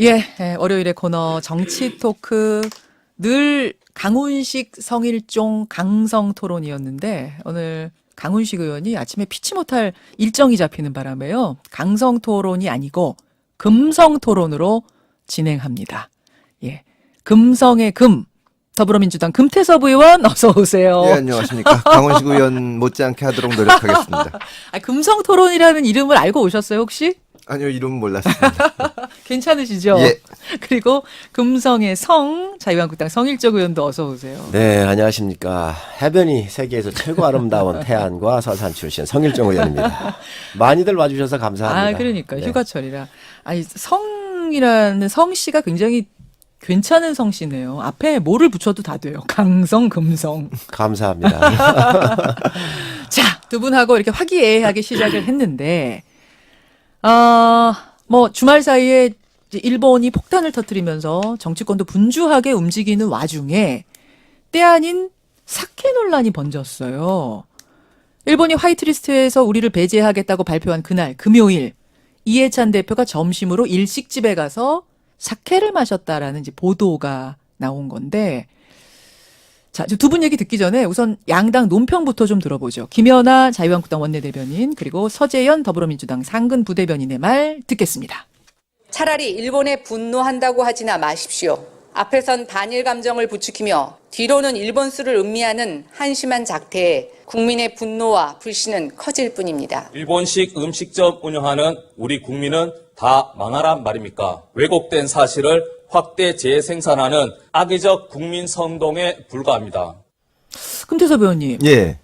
예, 월요일의 코너 정치 토크 늘 강훈식 성일종 강성 토론이었는데 오늘 강훈식 의원이 아침에 피치 못할 일정이 잡히는 바람에요. 강성 토론이 아니고 금성 토론으로 진행합니다. 예, 금성의 금. 더불어민주당 금태섭 의원 어서 오세요. 네, 안녕하십니까. 강원식 의원 못지않게 하도록 노력하겠습니다. 금성 토론이라는 이름을 알고 오셨어요, 혹시? 아니요, 이름은 몰랐습니다. 괜찮으시죠? 예. 그리고 금성의 성, 자유한국당 성일종 의원도 어서 오세요. 네, 안녕하십니까. 해변이 세계에서 최고 아름다운 태안과 서산 출신 성일종 의원입니다. 많이들 와주셔서 감사합니다. 그러니까 네. 휴가철이라. 아니 성이라는 성씨가 굉장히 괜찮은 성씨네요. 앞에 뭐를 붙여도 다 돼요. 강성, 금성. 감사합니다. 자, 두 분하고 이렇게 화기애애하게 시작을 했는데, 뭐 주말 사이에 이제 일본이 폭탄을 터뜨리면서 정치권도 분주하게 움직이는 와중에 때 아닌 사케 논란이 번졌어요. 일본이 화이트리스트에서 우리를 배제하겠다고 발표한 그날 금요일 이해찬 대표가 점심으로 일식집에 가서 사케를 마셨다라는 이제 보도가 나온 건데, 자, 두 분 얘기 듣기 전에 우선 양당 논평부터 좀 들어보죠. 김연아 자유한국당 원내대변인 그리고 서재현 더불어민주당 상근 부대변인의 말 듣겠습니다. 차라리 일본에 분노한다고 하지나 마십시오. 앞에선 반일 감정을 부추기며 뒤로는 일본 수를 음미하는 한심한 작태에 국민의 분노와 불신은 커질 뿐입니다. 일본식 음식점 운영하는 우리 국민은 다 망하란 말입니까? 왜곡된 사실을 확대 재생산하는 악의적 국민 선동에 불과합니다. 금태섭 의원님, 예,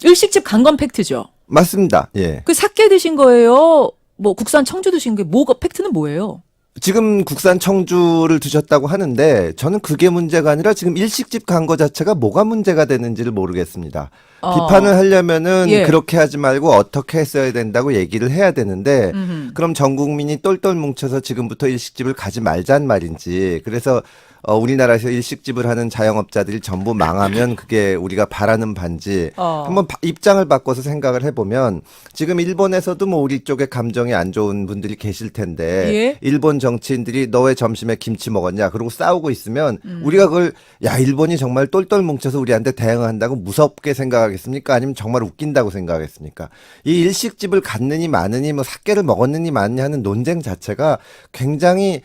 일식집 간 건 팩트죠? 맞습니다. 예. 그 사케 드신 거예요? 뭐 국산 청주 드신 게 뭐가 팩트는 뭐예요? 지금 국산 청주를 드셨다고 하는데 저는 그게 문제가 아니라 지금 일식집 간 거 자체가 뭐가 문제가 되는지를 모르겠습니다. 비판을 하려면은 예. 그렇게 하지 말고 어떻게 했어야 된다고 얘기를 해야 되는데 그럼 전 국민이 똘똘 뭉쳐서 지금부터 일식집을 가지 말자는 말인지, 그래서 우리나라에서 일식집을 하는 자영업자들이 전부 망하면 그게 우리가 바라는 반지 한번 입장을 바꿔서 생각을 해보면 지금 일본에서도 뭐 우리 쪽에 감정이 안 좋은 분들이 계실 텐데 예? 일본 정치인들이 너 왜 점심에 김치 먹었냐 그러고 싸우고 있으면 우리가 그걸 야 일본이 정말 똘똘 뭉쳐서 우리한테 대응한다고 무섭게 생각하겠습니까? 아니면 정말 웃긴다고 생각하겠습니까? 이 일식집을 갔느니 마느니 뭐 사케를 먹었느니 마느니 하는 논쟁 자체가 굉장히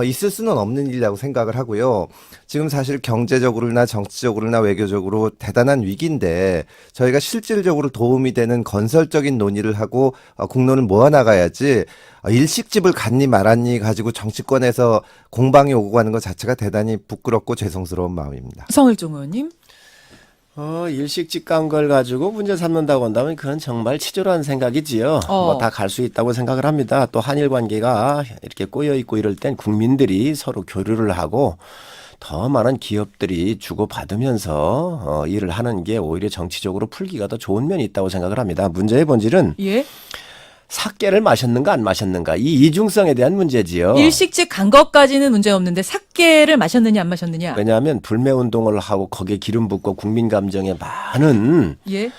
있을 수는 없는 일이라고 생각을 하고요. 지금 사실 경제적으로나 정치적으로나 외교적으로 대단한 위기인데 저희가 실질적으로 도움이 되는 건설적인 논의를 하고 국론을 모아나가야지 일식집을 갔니 말았니 가지고 정치권에서 공방이 오고 가는 것 자체가 대단히 부끄럽고 죄송스러운 마음입니다. 성일종 의원님. 일식집 간 걸 가지고 문제 삼는다고 한다면 그건 정말 치졸한 생각이지요. 뭐 다 갈 수 있다고 생각을 합니다. 또 한일 관계가 이렇게 꼬여 있고 이럴 땐 국민들이 서로 교류를 하고 더 많은 기업들이 주고받으면서 일을 하는 게 오히려 정치적으로 풀기가 더 좋은 면이 있다고 생각을 합니다. 문제의 본질은 예? 사케를 마셨는가 안 마셨는가 이 이중성에 대한 문제지요. 일식집 간 것까지는 문제 없는데 사케를 마셨느냐 안 마셨느냐? 왜냐하면 불매운동을 하고 거기에 기름 붓고 국민 감정에 많은 예?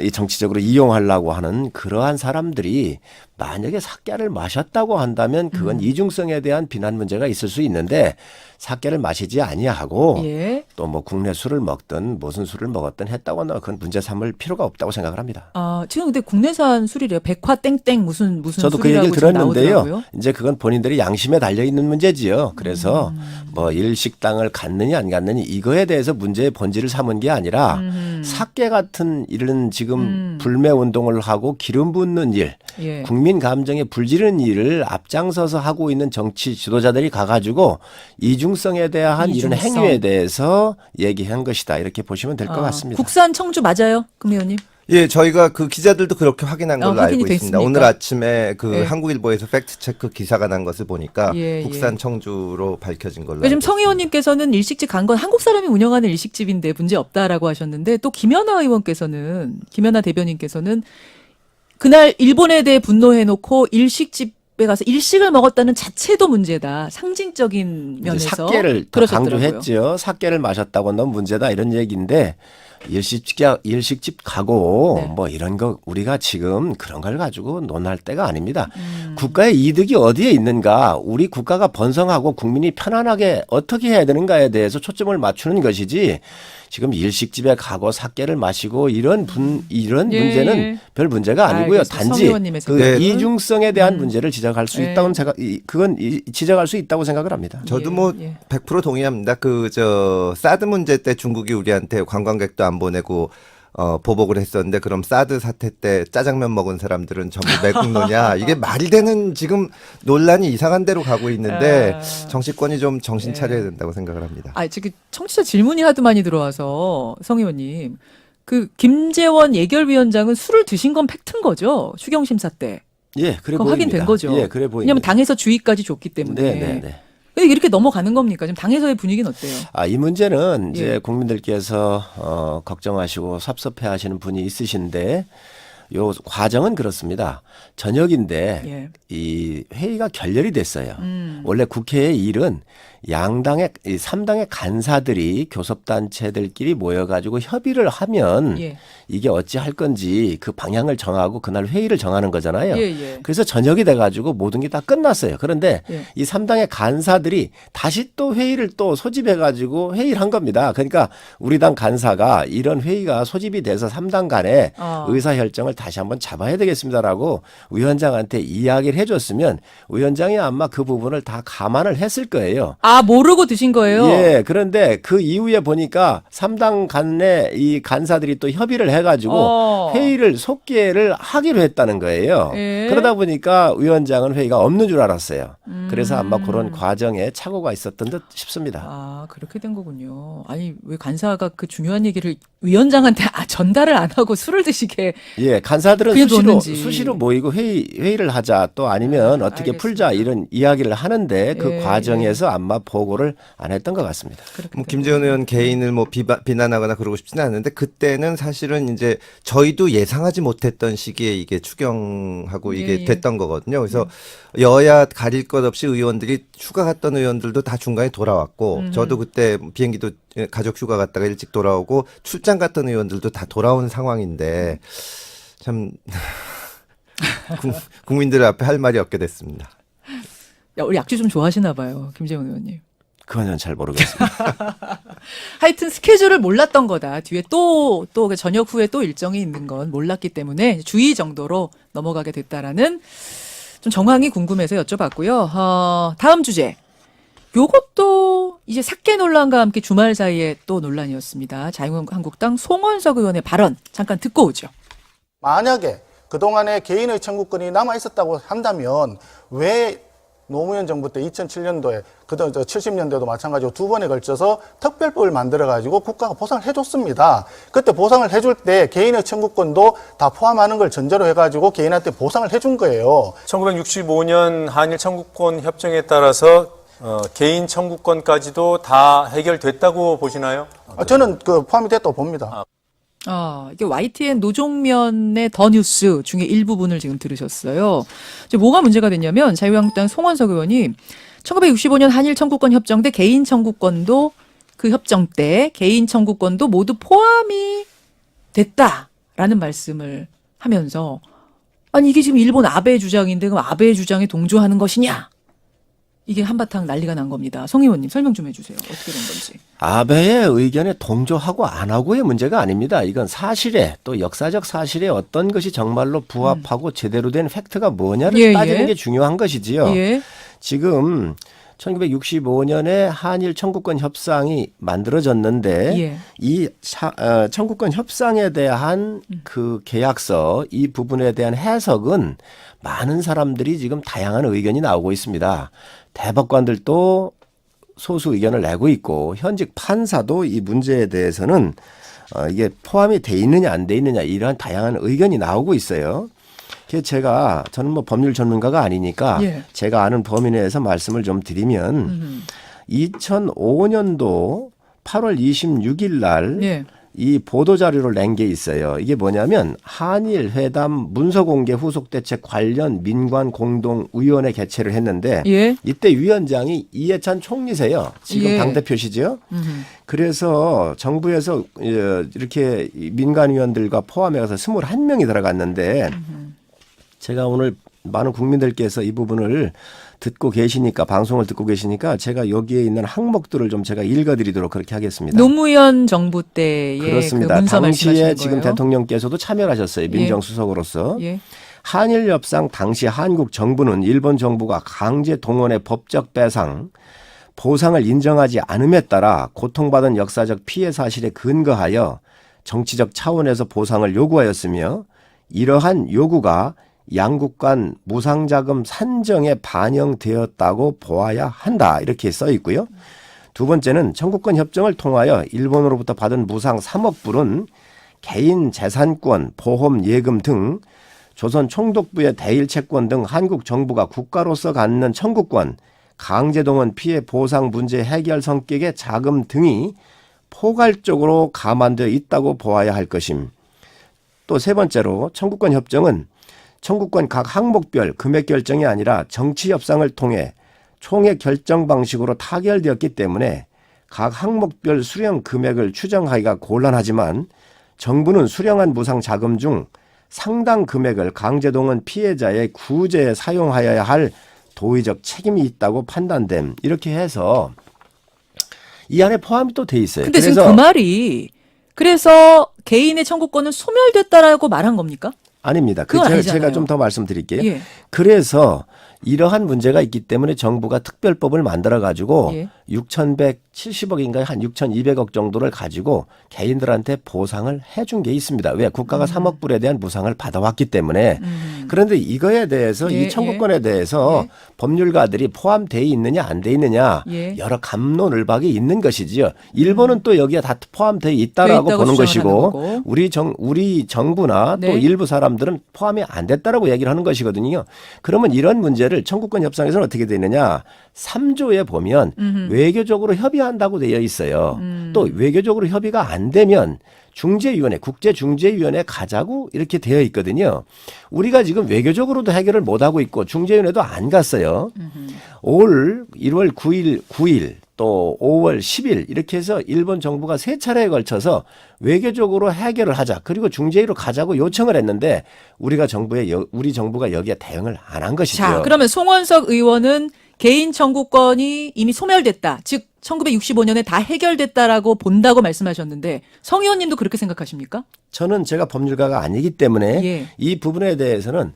이 정치적으로 이용하려고 하는 그러한 사람들이 만약에 사케를 마셨다고 한다면 그건 이중성에 대한 비난 문제가 있을 수 있는데 사케를 마시지 아니하고 예? 또 뭐 국내 술을 먹든 무슨 술을 먹었든 했다고 한다면 그건 문제 삼을 필요가 없다고 생각을 합니다. 지금 근데 국내산 술이래요. 백화 땡땡 무슨 저도 그 술이라고 얘기를 지금 들었는데요. 나오더라고요. 이제 그건 본인들이 양심에 달려 있는 문제지요. 그래서 뭐 일식당을 갔느냐 안 갔느냐 이거에 대해서 문제의 본질을 삼은 게 아니라 사케 같은 이런 지금 불매 운동을 하고 기름 붓는 일, 예. 국민 감정에 불지르는 일을 앞장서서 하고 있는 정치 지도자들이 가가지고 이중성에 대한 이런 이중성. 행위에 대해서 얘기한 것이다. 이렇게 보시면 될 것 같습니다. 국산 청주 맞아요, 금 의원님? 예, 저희가 그 기자들도 그렇게 확인한 걸로 확인이 알고 있습니다. 됐습니까? 오늘 아침에 그 예. 한국일보에서 팩트체크 기사가 난 것을 보니까 예, 국산 청주로 밝혀진 걸로 요즘 알고 성 의원님께서는 일식집 간 건 한국 사람이 운영하는 일식집인데 문제 없다라고 하셨는데 또 김연아 대변인께서는 그날 일본에 대해 분노해놓고 일식집에 가서 일식을 먹었다는 자체도 문제다. 상징적인 이제 면에서 사케를 더 그러셨더라고요. 강조했죠. 사케를 마셨다고 너무 문제다 이런 얘기인데 일식집 가고 네. 뭐 이런 거 우리가 지금 그런 걸 가지고 논할 때가 아닙니다. 국가의 이득이 어디에 있는가, 우리 국가가 번성하고 국민이 편안하게 어떻게 해야 되는가에 대해서 초점을 맞추는 것이지 지금 일식집에 가고 사케를 마시고 이런 예, 문제는 예. 별 문제가 아니고요. 알겠습니다. 성 단지 의원님의 그 생각은? 이중성에 대한 문제를 지적할 수 예. 있다고 그건 지적할 수 있다고 생각을 합니다. 저도 예, 뭐 예. 100% 동의합니다. 사드 문제 때 중국이 우리한테 관광객도 안 보내고 보복을 했었는데 그럼 사드 사태 때 짜장면 먹은 사람들은 전부 매국노냐? 이게 말이 되는 지금 논란이 이상한 데로 가고 있는데 정치권이 좀 정신 차려야 된다고 생각을 합니다. 아, 지금 청취자 질문이 하도 많이 들어와서 성 의원님, 그 김재원 예결위원장은 술을 드신 건 팩트인 거죠? 추경 심사 때. 예, 그래 그거 보입니다. 확인된 거죠. 예, 그래 보입니다. 왜냐하면 당에서 주의까지 줬기 때문에. 네. 근데 이렇게 넘어가는 겁니까? 지금 당에서의 분위기는 어때요? 이 문제는 이제 예. 국민들께서 걱정하시고 섭섭해하시는 분이 있으신데 요 과정은 그렇습니다. 저녁인데 예. 이 회의가 결렬이 됐어요. 원래 국회의 일은 양당의 이 3당의 간사들이 교섭단체들끼리 모여가지고 협의를 하면 예. 이게 어찌 할 건지 그 방향을 정하고 그날 회의를 정하는 거잖아요. 예. 그래서 저녁이 돼가지고 모든 게 다 끝났어요. 그런데 예. 이 3당의 간사들이 다시 또 회의를 또 소집해가지고 회의를 한 겁니다. 그러니까 우리 당 간사가 이런 회의가 소집이 돼서 3당 간에 의사결정을 다시 한번 잡아야 되겠습니다라고 위원장한테 이야기를 해줬으면 위원장이 아마 그 부분을 다 감안을 했을 거예요. 아, 모르고 드신 거예요? 예, 그런데 그 이후에 보니까 3당 간에 이 간사들이 또 협의를 해가지고 회의를 속개를 하기로 했다는 거예요. 예. 그러다 보니까 위원장은 회의가 없는 줄 알았어요. 그래서 아마 그런 과정에 착오가 있었던 듯 싶습니다. 아, 그렇게 된 거군요. 아니, 왜 간사가 그 중요한 얘기를 위원장한테 전달을 안 하고 술을 드시게. 예, 간사들은 그게 뒀는지. 수시로 모이고 회의를 하자 또 아니면 어떻게 알겠습니다. 풀자 이런 이야기를 하는데 그 예, 과정에서 아마 보고를 안 했던 것 같습니다. 뭐 김재원 의원 개인을 뭐 비난하거나 그러고 싶지는 않은데 그때는 사실은 이제 저희도 예상하지 못했던 시기에 이게 추경하고 이게 예. 됐던 거거든요. 그래서 여야 가릴 것 없이 의원들이 휴가 갔던 의원들도 다 중간에 돌아왔고 저도 그때 비행기도 가족 휴가 갔다가 일찍 돌아오고 출장 갔던 의원들도 다 돌아온 상황인데 참 국민들 앞에 할 말이 없게 됐습니다. 야, 우리 약주 좀 좋아하시나 봐요, 김재원 의원님. 그건 잘 모르겠습니다. 하여튼 스케줄을 몰랐던 거다. 뒤에 또 저녁 후에 또 일정이 있는 건 몰랐기 때문에 주의 정도로 넘어가게 됐다라는 좀 정황이 궁금해서 여쭤봤고요. 다음 주제. 요것도 이제 사케 논란과 함께 주말 사이에 또 논란이었습니다. 자유한국당 송원석 의원의 발언 잠깐 듣고 오죠. 만약에 그동안에 개인의 청구권이 남아 있었다고 한다면 왜 노무현 정부 때 2007년도에 그다음 70년대도 마찬가지로 두 번에 걸쳐서 특별법을 만들어 가지고 국가가 보상을 해줬습니다. 그때 보상을 해줄 때 개인의 청구권도 다 포함하는 걸 전제로 해가지고 개인한테 보상을 해준 거예요. 1965년 한일 청구권 협정에 따라서 개인 청구권까지도 다 해결됐다고 보시나요? 저는 그 포함이 됐다고 봅니다. 이게 YTN 노종면의 더 뉴스 중에 일부분을 지금 들으셨어요. 이제 뭐가 문제가 됐냐면 자유한국당 송원석 의원이 1965년 한일 청구권 협정 때 개인 청구권도 그 협정 때 개인 청구권도 모두 포함이 됐다라는 말씀을 하면서 아니 이게 지금 일본 아베 주장인데 그럼 아베 주장에 동조하는 것이냐? 이게 한바탕 난리가 난 겁니다. 성 의원님 설명 좀 해주세요. 어떻게 된 건지. 아베의 의견에 동조하고 안 하고의 문제가 아닙니다. 이건 사실에 또 역사적 사실에 어떤 것이 정말로 부합하고 제대로 된 팩트가 뭐냐를 따지는 게 중요한 것이지요. 예. 지금 1965년에 한일 청구권 협상이 만들어졌는데 예. 이 청구권 협상에 대한 그 계약서 이 부분에 대한 해석은 많은 사람들이 지금 다양한 의견이 나오고 있습니다. 대법관들도 소수 의견을 내고 있고 현직 판사도 이 문제에 대해서는 이게 포함이 돼 있느냐 안 돼 있느냐 이러한 다양한 의견이 나오고 있어요. 그래서 저는 뭐 법률 전문가가 아니니까 예. 제가 아는 범위 내에서 말씀을 좀 드리면 2005년도 8월 26일 날 예. 이 보도 자료를 낸 게 있어요. 이게 뭐냐면 한일 회담 문서 공개 후속 대책 관련 민관 공동위원회 개최를 했는데 예. 이때 위원장이 이해찬 총리세요. 지금 예. 당대표시죠. 그래서 정부에서 이렇게 민간위원들과 포함해서 21명이 들어갔는데 제가 오늘 많은 국민들께서 이 부분을 듣고 계시니까 방송을 듣고 계시니까 제가 여기에 있는 항목들을 좀 제가 읽어드리도록 그렇게 하겠습니다. 노무현 정부 때의 그렇습니다. 그 문서 당시에 말씀하시는 지금 거예요? 대통령께서도 참여를 하셨어요. 민정수석으로서. 예. 한일 협상 당시 한국 정부는 일본 정부가 강제 동원의 법적 배상, 보상을 인정하지 않음에 따라 고통받은 역사적 피해 사실에 근거하여 정치적 차원에서 보상을 요구하였으며 이러한 요구가 양국 간 무상자금 산정에 반영되었다고 보아야 한다. 이렇게 써 있고요. 두 번째는 청구권 협정을 통하여 일본으로부터 받은 무상 3억 불은 개인 재산권, 보험, 예금 등 조선 총독부의 대일 채권 등 한국 정부가 국가로서 갖는 청구권, 강제동원 피해 보상 문제 해결 성격의 자금 등이 포괄적으로 감안되어 있다고 보아야 할 것임. 또 세 번째로 청구권 협정은 청구권 각 항목별 금액 결정이 아니라 정치 협상을 통해 총액 결정 방식으로 타결되었기 때문에 각 항목별 수령 금액을 추정하기가 곤란하지만 정부는 수령한 무상 자금 중 상당 금액을 강제동원 피해자의 구제에 사용하여야 할 도의적 책임이 있다고 판단됨. 이렇게 해서 이 안에 포함이 또 돼 있어요. 근데 지금 그 말이 그래서 개인의 청구권은 소멸됐다라고 말한 겁니까? 아닙니다. 그건 제가 아니잖아요. 좀 더 말씀드릴게요. 예. 그래서 이러한 문제가 있기 때문에 정부가 특별법을 만들어 가지고 예. 6,170억인가요? 한 6,200억 정도를 가지고 개인들한테 보상을 해준 게 있습니다. 왜? 국가가 3억 불에 대한 보상을 받아왔기 때문에. 그런데 이거에 대해서 예, 이 청구권에 대해서 법률가들이 포함되어 있느냐 안 돼 있느냐 예. 여러 갑론을박이 있는 것이지요. 일본은 또 여기에 다 포함되어 있다라고 있다고 보는 주장을 하는 것이고 거고. 우리 정부나 또 네. 일부 사람들은 포함이 안 됐다라고 얘기를 하는 것이거든요. 그러면 이런 문제를 청구권 협상에서는 어떻게 되느냐? 3조에 보면 외교적으로 협의한다고 되어 있어요. 또 외교적으로 협의가 안 되면 중재위원회, 국제중재위원회 가자고 이렇게 되어 있거든요. 우리가 지금 외교적으로도 해결을 못하고 있고 중재위원회도 안 갔어요. 올 1월 9일 또 5월 10일 이렇게 해서 일본 정부가 3차례에 걸쳐서 외교적으로 해결을 하자. 그리고 중재위로 가자고 요청을 했는데 우리 정부가 여기에 대응을 안 한 것이죠. 자, 그러면 송원석 의원은 개인 청구권이 이미 소멸됐다. 즉 1965년에 다 해결됐다라고 본다고 말씀하셨는데 성 의원님도 그렇게 생각하십니까? 저는 제가 법률가가 아니기 때문에 예. 이 부분에 대해서는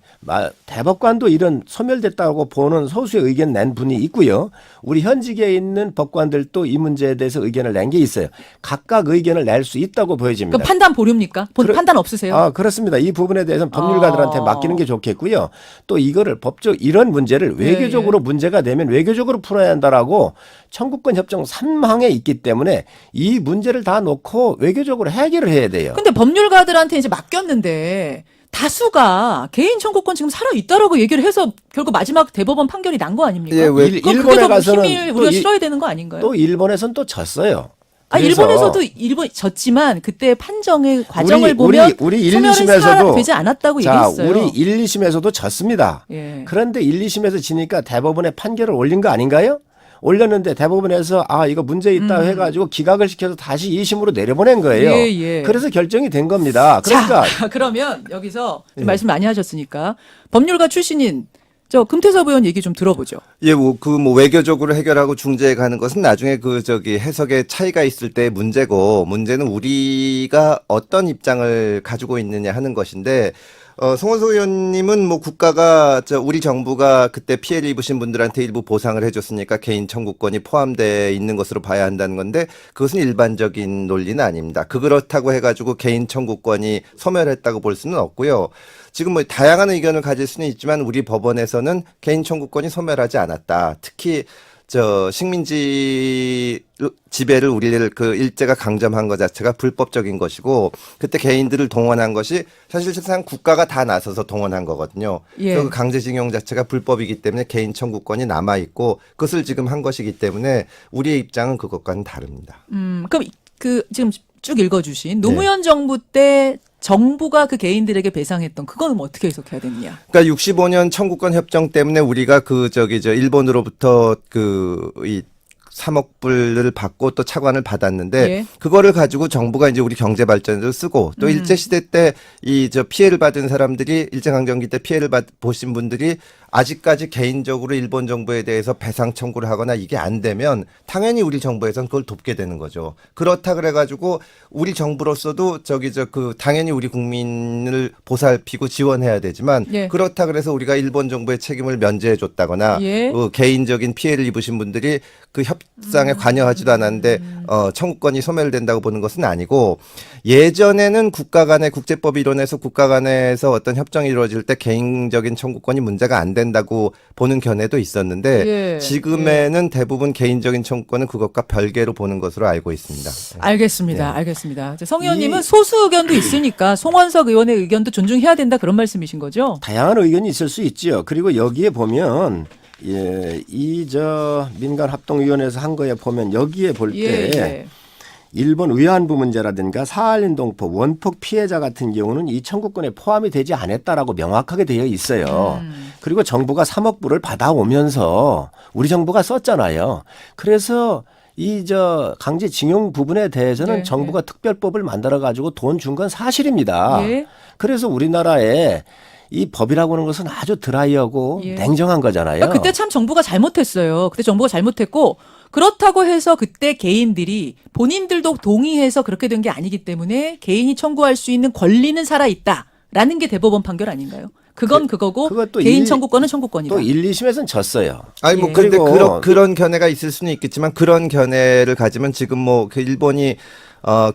대법관도 이런 소멸됐다고 보는 소수의 의견 낸 분이 있고요. 우리 현직에 있는 법관들도 이 문제에 대해서 의견을 낸 게 있어요. 각각 의견을 낼 수 있다고 보여집니다. 그럼 판단 보류입니까? 판단 없으세요? 그렇습니다. 이 부분에 대해서는 법률가들한테 맡기는 게 좋겠고요. 또 이거를 이런 문제를 외교적으로 문제가 되면 외교적으로 풀어야 한다라고 청구권 협정 3항에 있기 때문에 이 문제를 다 놓고 외교적으로 해결을 해야 돼요. 근데 법률가들한테 이제 맡겼는데 다수가 개인 청구권 지금 살아 있다라고 얘기를 해서 결국 마지막 대법원 판결이 난 거 아닙니까? 예, 왜- 그럼 일본에 그게 더 가서는 힘을 또 우리가 실어야 되는 거 아닌가요? 또 일본에서는 또 졌어요. 그래서 일본에서도 졌지만 그때 판정의 과정을 우리 보면 1, 소멸은 2심에서도 되지 않았다고 자, 얘기했어요. 우리 1, 2심에서도 졌습니다. 예. 그런데 1, 2심에서 지니까 대법원에 판결을 올린 거 아닌가요? 올렸는데 대법원에서 이거 문제 있다 해가지고 기각을 시켜서 다시 2심으로 내려보낸 거예요. 예, 예. 그래서 결정이 된 겁니다. 그러니까 자, 그러면 여기서 말씀 많이 하셨으니까 법률가 출신인 저 금태섭 의원 얘기 좀 들어보죠. 예, 외교적으로 해결하고 중재에 가는 것은 나중에 해석의 차이가 있을 때 문제고, 문제는 우리가 어떤 입장을 가지고 있느냐 하는 것인데, 송원석 의원님은 국가가, 우리 정부가 그때 피해를 입으신 분들한테 일부 보상을 해줬으니까 개인 청구권이 포함되어 있는 것으로 봐야 한다는 건데, 그것은 일반적인 논리는 아닙니다. 그렇다고 해가지고 개인 청구권이 소멸했다고 볼 수는 없고요. 지금 다양한 의견을 가질 수는 있지만 우리 법원에서는 개인 청구권이 소멸하지 않았다. 특히 식민지 지배를 우리를 일제가 강점한 것 자체가 불법적인 것이고, 그때 개인들을 동원한 것이 사실상 국가가 다 나서서 동원한 거거든요. 예. 그래서 강제징용 자체가 불법이기 때문에 개인 청구권이 남아 있고 그것을 지금 한 것이기 때문에 우리의 입장은 그것과는 다릅니다. 그럼 지금 쭉 읽어주신 노무현 정부 때 정부가 그 개인들에게 배상했던 그거는 뭐 어떻게 해석해야 되느냐? 그러니까 65년 청구권 협정 때문에 우리가 일본으로부터 이 3억 불을 받고 또 차관을 받았는데 예. 그거를 가지고 정부가 이제 우리 경제 발전에도 쓰고 또 일제 시대 때 피해를 받은 사람들이 일제강점기 때 피해를 보신 분들이 아직까지 개인적으로 일본 정부에 대해서 배상 청구를 하거나 이게 안 되면 당연히 우리 정부에서는 그걸 돕게 되는 거죠. 그렇다 그래가지고 우리 정부로서도 당연히 우리 국민을 보살피고 지원해야 되지만 예. 그렇다 그래서 우리가 일본 정부의 책임을 면제해 줬다거나 예. 개인적인 피해를 입으신 분들이 그 협상에 관여하지도 않았는데 청구권이 소멸된다고 보는 것은 아니고 예전에는 국가 간의 국제법 이론에서 국가 간에서 어떤 협정이 이루어질 때 개인적인 청구권이 문제가 안 된다고 보는 견해도 있었는데 예. 지금에는 대부분 개인적인 청구권은 그것과 별개로 보는 것으로 알고 있습니다. 알겠습니다. 알겠습니다. 성 의원님은 소수 의견도 있으니까 송원석 의원의 의견도 존중해야 된다 그런 말씀이신 거죠? 다양한 의견이 있을 수 있지요. 그리고 여기에 보면 민간합동위원회에서 한 거에 보면 여기에 볼 때 일본 위안부 문제라든가 사할린동포 원폭 피해자 같은 경우는 이 청구권에 포함이 되지 않았다라고 명확하게 되어 있어요. 그리고 정부가 3억 불을 받아오면서 우리 정부가 썼잖아요. 그래서 강제징용 부분에 대해서는 정부가 특별법을 만들어 가지고 돈 준 건 사실입니다. 그래서 우리나라에 이 법이라고 하는 것은 아주 드라이하고 냉정한 거잖아요. 그러니까 그때 참 정부가 잘못했어요. 그때 정부가 잘못했고 그렇다고 해서 그때 개인들이 본인들도 동의해서 그렇게 된 게 아니기 때문에 개인이 청구할 수 있는 권리는 살아있다라는 게 대법원 판결 아닌가요? 그건 그거고 개인 청구권은 청구권이다. 또 1, 2심에서는 졌어요. 아니 뭐 근데 그런 견해가 있을 수는 있겠지만 그런 견해를 가지면 지금 그 일본이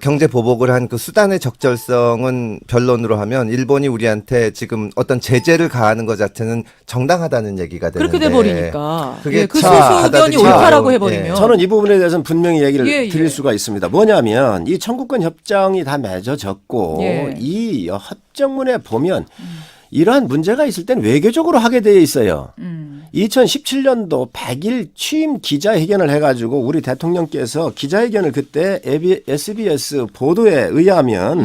경제 보복을 한 그 수단의 적절성은 변론으로 하면 일본이 우리한테 지금 어떤 제재를 가하는 것 자체는 정당하다는 얘기가 되는데 그렇게 돼버리니까 그게 그 소수 의견이 옳다라고 해버리면 저는 이 부분에 대해서는 분명히 얘기를 드릴 수가 있습니다. 뭐냐면 이 청구권 협정이 다 맺어졌고 이 협정문에 보면 이러한 문제가 있을 땐 외교적으로 하게 되어 있어요. 2017년도 100일 취임 기자회견을 해가지고 우리 대통령께서 기자회견을 그때 SBS 보도에 의하면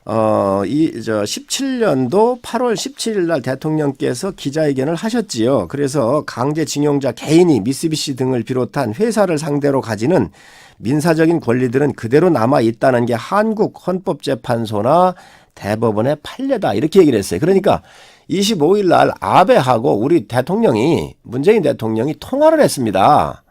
17년도 8월 17일 날 대통령께서 기자회견을 하셨지요. 그래서 강제징용자 개인이 미쓰비시 등을 비롯한 회사를 상대로 가지는 민사적인 권리들은 그대로 남아 있다는 게 한국 헌법재판소나 대법원의 판례다 이렇게 얘기를 했어요. 그러니까 25일 날 아베하고 우리 문재인 대통령이 통화를 했습니다.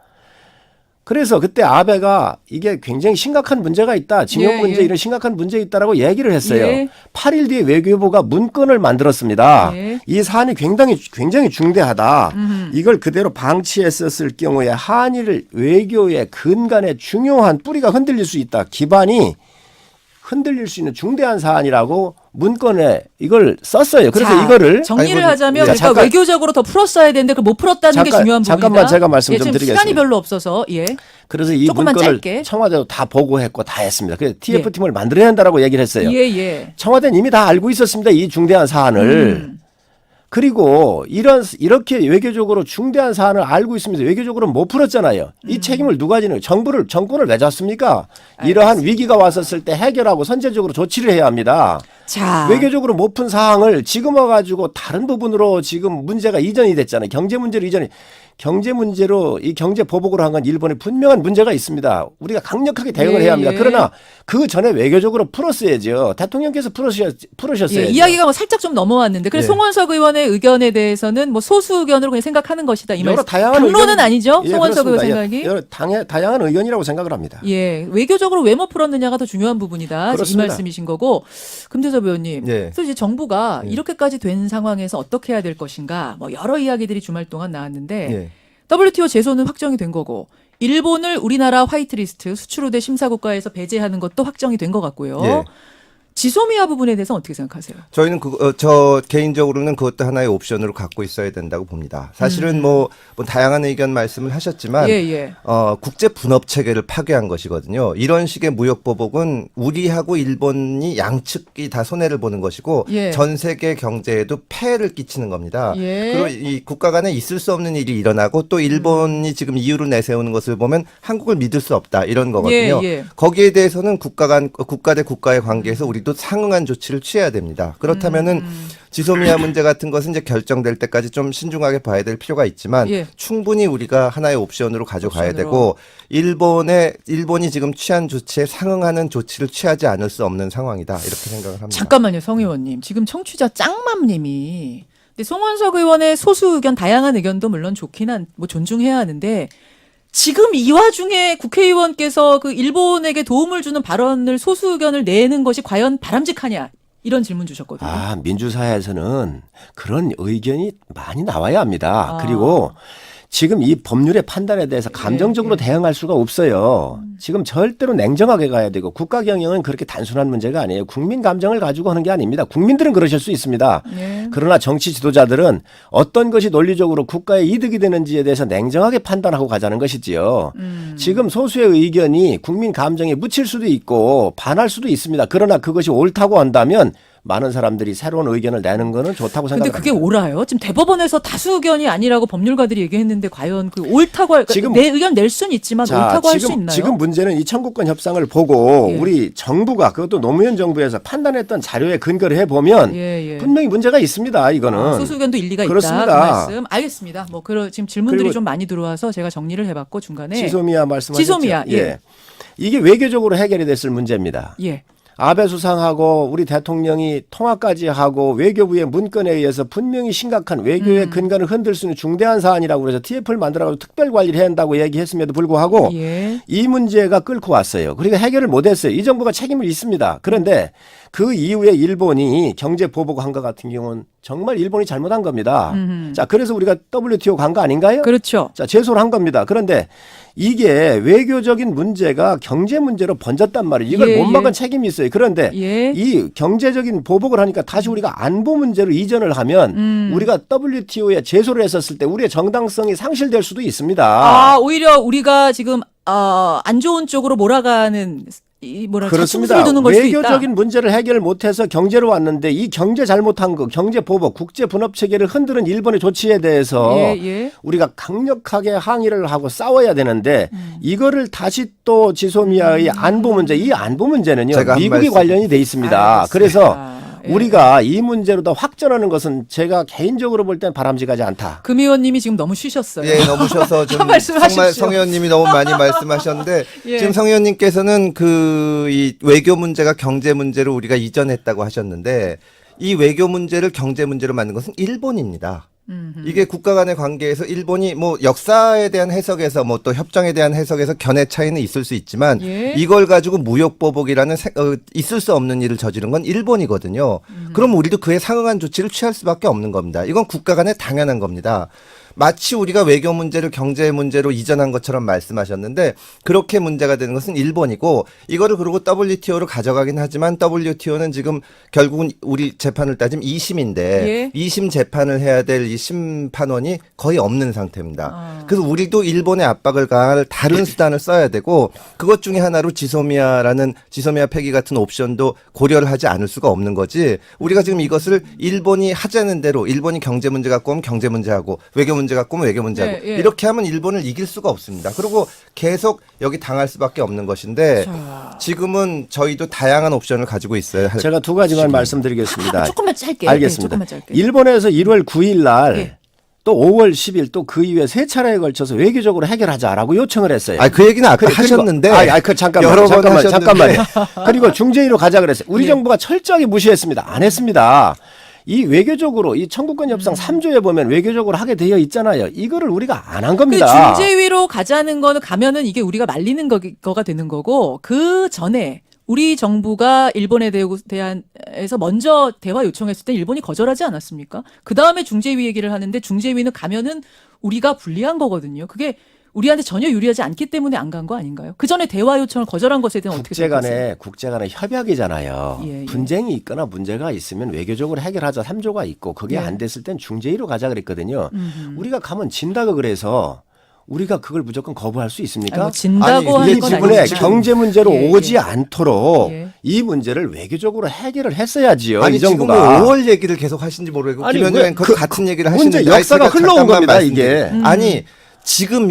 그래서 그때 아베가 이게 굉장히 심각한 문제가 있다. 징용 문제 이런 심각한 문제 있다라고 얘기를 했어요. 8일 뒤에 외교부가 문건을 만들었습니다. 이 사안이 굉장히 중대하다. 이걸 그대로 방치했었을 경우에 한일 외교의 근간의 중요한 뿌리가 흔들릴 수 있다. 기반이 흔들릴 수 있는 중대한 사안이라고 문건에 이걸 썼어요. 그래서 이거를 정리를 하자면 그러니까 외교적으로 더 풀었어야 되는데 그걸 못 풀었다는 게 중요한 부분이다. 잠깐만 제가 말씀 좀 지금 드리겠습니다. 시간이 별로 없어서 그래서 이 문건을 짧게. 청와대도 다 보고했고 다 했습니다. 그래서 TF팀을 만들어야 한다라고 얘기를 했어요. 청와대는 이미 다 알고 있었습니다. 이 중대한 사안을. 그리고 이렇게 외교적으로 중대한 사안을 알고 있으면서 외교적으로 못 풀었잖아요. 이 책임을 누가 지는 정권을 왜 졌습니까? 이러한 위기가 왔었을 때 해결하고 선제적으로 조치를 해야 합니다. 외교적으로 못 푼 사항을 지금 와가지고 다른 부분으로 지금 문제가 이전이 됐잖아요. 경제 문제로 이 경제 보복으로 한 건 일본에 분명한 문제가 있습니다. 우리가 강력하게 대응을 해야 합니다. 그러나 그 전에 외교적으로 풀었어야죠. 대통령께서 풀으셨어야죠. 이야기가 살짝 좀 넘어왔는데 그래서 송원석 의원의 의견에 대해서는 뭐 소수 의견으로 그냥 생각하는 것이다. 이 말씀. 당론은 아니죠. 송원석 의원 생각이. 다양한 의견이라고 생각을 합니다. 외교적으로 왜 못 풀었느냐가 더 중요한 부분이다. 이 말씀이신 거고. 금태섭 의원님. 그래서 이제 정부가 이렇게까지 된 상황에서 어떻게 해야 될 것인가. 뭐 여러 이야기들이 주말 동안 나왔는데 WTO 제소는 확정이 된 거고 일본을 우리나라 화이트리스트 수출 우대 심사국가에서 배제하는 것도 확정이 된 것 같고요. 지소미아 부분에 대해서 어떻게 생각하세요? 저희는 저 개인적으로는 그것도 하나의 옵션으로 갖고 있어야 된다고 봅니다. 사실은 뭐 다양한 의견 말씀을 하셨지만 예. 국제 분업 체계를 파괴한 것이거든요. 이런 식의 무역 보복은 우리하고 일본이 양측이 다 손해를 보는 것이고 예. 전 세계 경제에도 폐해를 끼치는 겁니다. 예. 그리고 이 국가 간에 있을 수 없는 일이 일어나고 또 일본이 지금 이유로 내세우는 것을 보면 한국을 믿을 수 없다 이런 거거든요. 예. 거기에 거기에 대해서는 국가 대 국가의 관계에서 우리도 상응한 조치를 취해야 됩니다. 그렇다면은 지소미아 문제 같은 것은 이제 결정될 때까지 좀 신중하게 봐야 될 필요가 있지만 예. 충분히 우리가 하나의 옵션으로 가져가야 옵션으로. 되고 일본이 지금 취한 조치에 상응하는 조치를 취하지 않을 수 없는 상황이다 이렇게 생각을 합니다. 잠깐만요, 성 의원님. 지금 청취자 짱맘님이 근데 송원석 의원의 소수 의견, 다양한 의견도 물론 뭐 존중해야 하는데 지금 이 와중에 국회의원께서 그 일본에게 도움을 주는 발언을 소수 의견을 내는 것이 과연 바람직하냐 이런 질문 주셨거든요. 민주사회에서는 그런 의견이 많이 나와야 합니다. 아. 그리고 지금 이 법률의 판단에 대해서 감정적으로 대응할 수가 없어요. 지금 절대로 냉정하게 가야 되고 국가 경영은 그렇게 단순한 문제가 아니에요. 국민 감정을 가지고 하는 게 아닙니다. 국민들은 그러실 수 있습니다. 그러나 정치 지도자들은 어떤 것이 논리적으로 국가의 이득이 되는지에 대해서 냉정하게 판단하고 가자는 것이지요. 지금 소수의 의견이 국민 감정에 묻힐 수도 있고 반할 수도 있습니다. 그러나 그것이 옳다고 한다면 많은 사람들이 새로운 의견을 내는 거는 좋다고 근데 생각합니다. 그게 옳아요? 지금 대법원에서 다수 의견이 아니라고 법률가들이 얘기했는데 과연 그 옳다고 할 지금- 내 의견 낼 수는 있지만 옳다고 할 수 있나요? 지금 문제는 이 청구권 협상을 보고 예. 우리 정부가 그것도 노무현 정부에서 판단했던 자료에 근거를 해보면 예. 분명히 문제가 있습니다. 이거는. 소수 의견도 일리가 그렇습니다. 있다. 그 말씀. 알겠습니다. 뭐 지금 질문들이 그리고 좀 많이 들어와서 제가 정리를 해봤고 중간에 지소미아 말씀하셨죠. 지소미아, 예. 이게 외교적으로 해결이 됐을 문제입니다. 예. 아베 수상하고 우리 대통령이 통화까지 하고 외교부의 문건에 의해서 분명히 심각한 외교의 근간을 흔들 수 있는 중대한 사안이라고 그래서 TF를 만들어가지고 특별 관리를 해야 한다고 얘기했음에도 불구하고 예. 이 문제가 끌고 왔어요. 그리고 해결을 못했어요. 이 정부가 책임을 있습니다. 그런데 그 이후에 일본이 경제 보복한 것 같은 경우는 정말 일본이 잘못한 겁니다. 자, 그래서 우리가 WTO 간 거 아닌가요? 그렇죠. 자, 제소를 한 겁니다. 그런데 이게 외교적인 문제가 경제 문제로 번졌단 말이에요. 이걸 예, 못 막은 예. 책임이 있어요. 그런데 예. 이 경제적인 보복을 하니까 다시 우리가 안보 문제로 이전을 하면 우리가 WTO에 제소를 했었을 때 우리의 정당성이 상실될 수도 있습니다. 오히려 우리가 지금 안 좋은 쪽으로 몰아가는 그렇습니다. 자충수를 두는 걸 수도 있다. 외교적인 문제를 해결을 못해서 경제로 왔는데 이 경제 잘못한 거, 경제 보복, 국제 분업 체계를 흔드는 일본의 조치에 대해서 예. 우리가 강력하게 항의를 하고 싸워야 되는데 이거를 다시 또 지소미아의 안보 문제, 이 안보 문제는요 제가 한 미국이 말씀- 관련이 돼 있습니다. 그래서 예. 우리가 이 문제로 더 확전하는 것은 제가 개인적으로 볼 땐 바람직하지 않다. 금 의원님이 지금 너무 쉬셨어요. 예, 너무 쉬어서 좀 말씀하십시오. 정말 성 의원님이 너무 많이 말씀하셨는데 예. 지금 성 의원님께서는 이 외교 문제가 경제 문제로 우리가 이전했다고 하셨는데 이 외교 문제를 경제 문제로 만든 것은 일본입니다. 이게 국가 간의 관계에서 일본이 뭐 역사에 대한 해석에서 뭐 또 협정에 대한 해석에서 견해 차이는 있을 수 있지만 예. 이걸 가지고 무역 보복이라는 있을 수 없는 일을 저지른 건 일본이거든요. 그럼 우리도 그에 상응한 조치를 취할 수밖에 없는 겁니다. 이건 국가 간에 당연한 겁니다. 마치 우리가 외교 문제를 경제 문제로 이전한 것처럼 말씀하셨는데 그렇게 문제가 되는 것은 일본이고 이거를 그리고 WTO로 가져가긴 하지만 WTO는 지금 결국은 우리 재판을 따지면 2심인데 예. 2심 재판을 해야 될 이 심판원이 거의 없는 상태입니다. 그래서 우리도 일본의 압박을 가할 다른 수단을 써야 되고 그것 중에 하나로 지소미아 폐기 같은 옵션도 고려를 하지 않을 수가 없는 거지. 우리가 지금 이것을 일본이 하자는 대로 일본이 경제 문제 갖고 오면 경제 문제하고 외교 문제 갖고 오면 외교 문제하고 예. 이렇게 하면 일본을 이길 수가 없습니다. 그리고 계속 여기 당할 수밖에 없는 것인데 지금은 저희도 다양한 옵션을 가지고 있어요. 제가 두 가지만 말씀드리겠습니다. 조금만 짧게. 알겠습니다. 조금만 짧게. 일본에서 1월 9일 날 예. 또 5월 10일 또 그 이후에 세 차례에 걸쳐서 외교적으로 해결하자라고 요청을 했어요. 그 얘기는 아까 그리고- 하셨는데 잠깐만요. 여러 번 하셨는데. 잠깐만요. 그리고 중재위로 가자 그랬어요. 우리 예. 정부가 철저하게 무시했습니다. 안 했습니다. 이 외교적으로 이 청구권 협상 3조에 보면 외교적으로 하게 되어 있잖아요. 이거를 우리가 안 한 그 겁니다. 중재위로 가자는 거는 가면은 이게 우리가 말리는 거가 되는 거고 그 전에 우리 정부가 일본에 대해서 먼저 대화 요청했을 때 일본이 거절하지 않았습니까? 그 다음에 중재위 얘기를 하는데 중재위는 가면은 우리가 불리한 거거든요. 그게 우리한테 전혀 유리하지 않기 때문에 안 간 거 아닌가요? 그 전에 대화 요청을 거절한 것에 대한 어떻게 생각하세요? 국제 간의 협약이잖아요. 예, 예. 분쟁이 있거나 문제가 있으면 외교적으로 해결하자 3조가 있고 그게 예. 안 됐을 땐 중재위로 가자 그랬거든요. 우리가 가면 진다고 그래서 우리가 그걸 무조건 거부할 수 있습니까? 아니, 뭐 진다고 아니, 하는 이게 건 지금의 아니지만. 경제 문제로 예, 오지 예. 않도록 예. 이 문제를 외교적으로 해결을 했어야지요. 아니 이 지금 정부가. 5월 얘기를 계속 하신지 모르겠고 아니, 김현우 왜 앵커도 그 같은 얘기를 문제 하시는데 역사가 아니, 제가 흘러온 잠깐만 겁니다, 말씀드릴게요. 이게. 아니 지금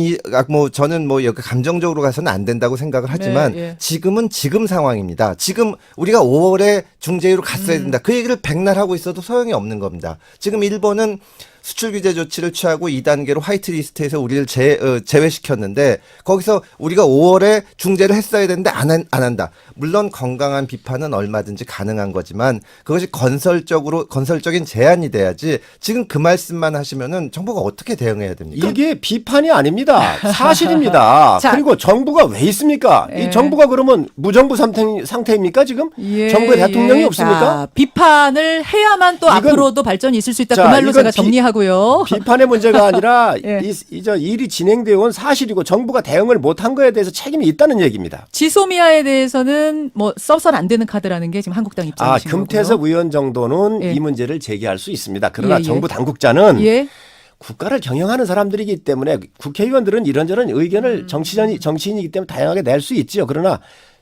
뭐 저는 뭐 여기 감정적으로 가서는 안 된다고 생각을 하지만 네, 예. 지금은 지금 상황입니다. 지금 우리가 5월에 중재위로 갔어야 된다. 그 얘기를 백날 하고 있어도 소용이 없는 겁니다. 지금 일본은 수출 규제 조치를 취하고 2단계로 화이트리스트에서 우리를 제외시켰는데 거기서 우리가 5월에 중재를 했어야 되는데 안 한다. 물론 건강한 비판은 얼마든지 가능한 거지만 그것이 건설적인 제안이 돼야지 지금 그 말씀만 하시면은 정부가 어떻게 대응해야 됩니까? 이게 비판이 아닙니다. 사실입니다. 자. 그리고 정부가 왜 있습니까? 예. 이 정부가 그러면 무정부 상태입니까 지금? 예, 정부에 대통령이 예. 없습니까? 자, 비판을 해야만 또 이건- 앞으로도 발전이 있을 수 있다. 자, 그 말로 이건 제가 정리하고요. 비판의 문제가 아니라 예. 저 일이 진행되어 온 사실이고 정부가 대응을 못한 거에 대해서 책임이 있다는 얘기입니다. 지소미아에 대해서는 뭐 써서는 안 되는 카드라는 게 지금 한국당 입장이신 거고요. 금태섭 의원 정도는 예. 이 문제를 제기할 수 있습니다. 그러나 예, 예. 정부 당국자는 예. 국가를 경영하는 사람들이기 때문에 국회의원들은 이런저런 의견을 정치인이기 때문에 다양하게 낼 수 있지요. 그러나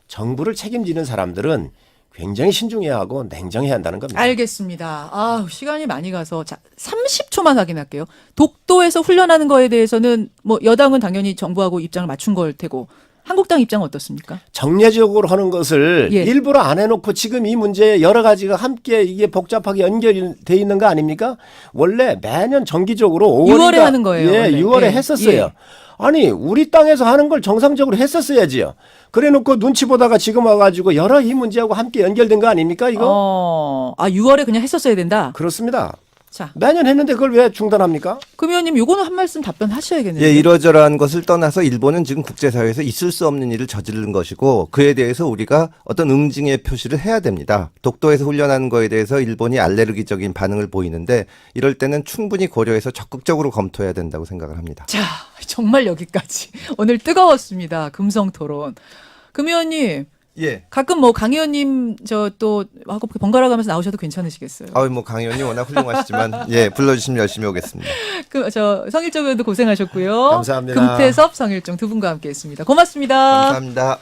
정부를 책임지는 사람들은 굉장히 신중해야 하고 냉정해야 한다는 겁니다. 알겠습니다. 아, 시간이 많이 가서 자, 30초만 확인할게요. 독도에서 훈련하는 거에 대해서는 뭐 여당은 당연히 정부하고 입장을 맞춘 걸 테고 한국당 입장은 어떻습니까? 정례적으로 하는 것을 예. 일부러 안 해놓고 지금 이 문제 여러 가지가 함께 이게 복잡하게 연결돼 있는 거 아닙니까? 원래 매년 정기적으로 5월에 6월에 하는 거예요, 예, 원래. 6월에 예. 했었어요. 예. 아니 우리 땅에서 하는 걸 정상적으로 했었어야지요. 그래놓고 눈치 보다가 지금 와가지고 여러 이 문제하고 함께 연결된 거 아닙니까 이거? 6월에 그냥 했었어야 된다. 그렇습니다. 자, 매년 했는데 그걸 왜 중단합니까? 금 의원님 요거는 한 말씀 답변하셔야겠네요. 예, 이러저러한 것을 떠나서 일본은 지금 국제사회에서 있을 수 없는 일을 저지른 것이고 그에 대해서 우리가 어떤 응징의 표시를 해야 됩니다. 독도에서 훈련하는 거에 대해서 일본이 알레르기적인 반응을 보이는데 이럴 때는 충분히 고려해서 적극적으로 검토해야 된다고 생각을 합니다. 자, 정말 여기까지. 오늘 뜨거웠습니다. 금성 토론. 금 의원님, 예. 가끔 뭐 강 의원님 저 또 하고 번갈아 가면서 나오셔도 괜찮으시겠어요? 뭐 강의원님 워낙 훌륭하시지만 예, 불러주시면 열심히 오겠습니다. 저 성일정 의원도 고생하셨고요. 감사합니다. 금태섭, 성일정 두 분과 함께했습니다. 고맙습니다. 감사합니다.